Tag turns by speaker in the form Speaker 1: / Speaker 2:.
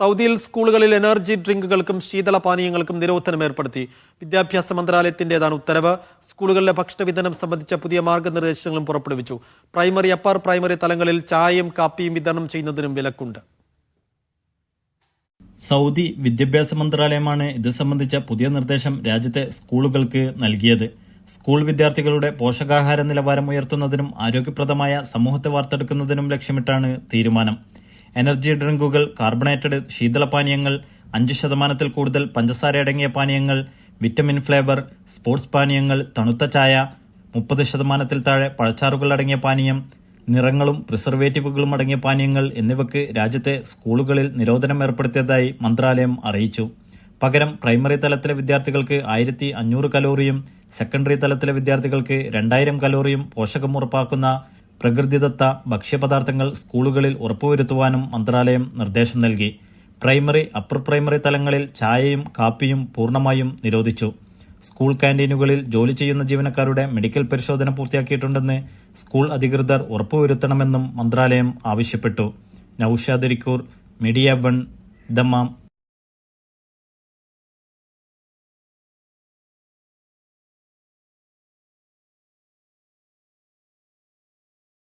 Speaker 1: സൗദിയിൽ സ്കൂളുകളിൽ എനർജി ഡ്രിങ്കുകൾക്കും ശീതള പാനീയങ്ങൾക്കും നിരോധനം ഏർപ്പെടുത്തി. വിദ്യാഭ്യാസ മന്ത്രാലയത്തിന്റേതാണ് ഉത്തരവ്. സ്കൂളുകളിലെ ഭക്ഷണ വിതരണം സംബന്ധിച്ച പുതിയ മാർഗനിർദ്ദേശങ്ങളും പുറപ്പെടുവിച്ചു. പ്രൈമറി, അപ്പർ പ്രൈമറി തലങ്ങളിൽ ചായയും കാപ്പിയും വിതരണം ചെയ്യുന്നതിനും വിലക്കുണ്ട്.
Speaker 2: സൗദി വിദ്യാഭ്യാസ മന്ത്രാലയമാണ് ഇത് സംബന്ധിച്ച പുതിയ നിർദ്ദേശം രാജ്യത്തെ സ്കൂളുകൾക്ക് നൽകിയത്. സ്കൂൾ വിദ്യാർത്ഥികളുടെ പോഷകാഹാര നിലവാരം ഉയർത്തുന്നതിനും ആരോഗ്യപ്രദമായ സമൂഹത്തെ വാർത്തെടുക്കുന്നതിനും ലക്ഷ്യമിട്ടാണ് തീരുമാനം. എനർജി ഡ്രിങ്കുകൾ, കാർബണേറ്റഡ് ശീതളപാനീയങ്ങൾ, 5% കൂടുതൽ പഞ്ചസാര അടങ്ങിയ പാനീയങ്ങൾ, വിറ്റമിൻ ഫ്ലേവർ, സ്പോർട്സ് പാനീയങ്ങൾ, തണുത്ത ചായ, 30% താഴെ പഴച്ചാറുകൾ അടങ്ങിയ പാനീയം, നിറങ്ങളും പ്രിസർവേറ്റീവുകളും അടങ്ങിയ പാനീയങ്ങൾ എന്നിവയ്ക്ക് രാജ്യത്തെ സ്കൂളുകളിൽ നിരോധനം ഏർപ്പെടുത്തിയതായി മന്ത്രാലയം അറിയിച്ചു. പകരം പ്രൈമറി തലത്തിലെ വിദ്യാർത്ഥികൾക്ക് 1500 കലോറിയും സെക്കൻഡറി തലത്തിലെ വിദ്യാർത്ഥികൾക്ക് 2000 കലോറിയും പോഷകം ഉറപ്പാക്കുന്ന പ്രകൃതിദത്ത ഭക്ഷ്യപദാർത്ഥങ്ങൾ സ്കൂളുകളിൽ ഉറപ്പുവരുത്തുവാനും മന്ത്രാലയം നിർദ്ദേശം നൽകി. പ്രൈമറി, അപ്പർ പ്രൈമറി തലങ്ങളിൽ ചായയും കാപ്പിയും പൂർണ്ണമായും നിരോധിച്ചു. സ്കൂൾ ക്യാന്റീനുകളിൽ ജോലി ചെയ്യുന്ന ജീവനക്കാരുടെ മെഡിക്കൽ പരിശോധന പൂർത്തിയാക്കിയിട്ടുണ്ടെന്ന് സ്കൂൾ അധികൃതർ ഉറപ്പുവരുത്തണമെന്നും മന്ത്രാലയം ആവശ്യപ്പെട്ടു. Naushad Irikkur, media 1, Dammam.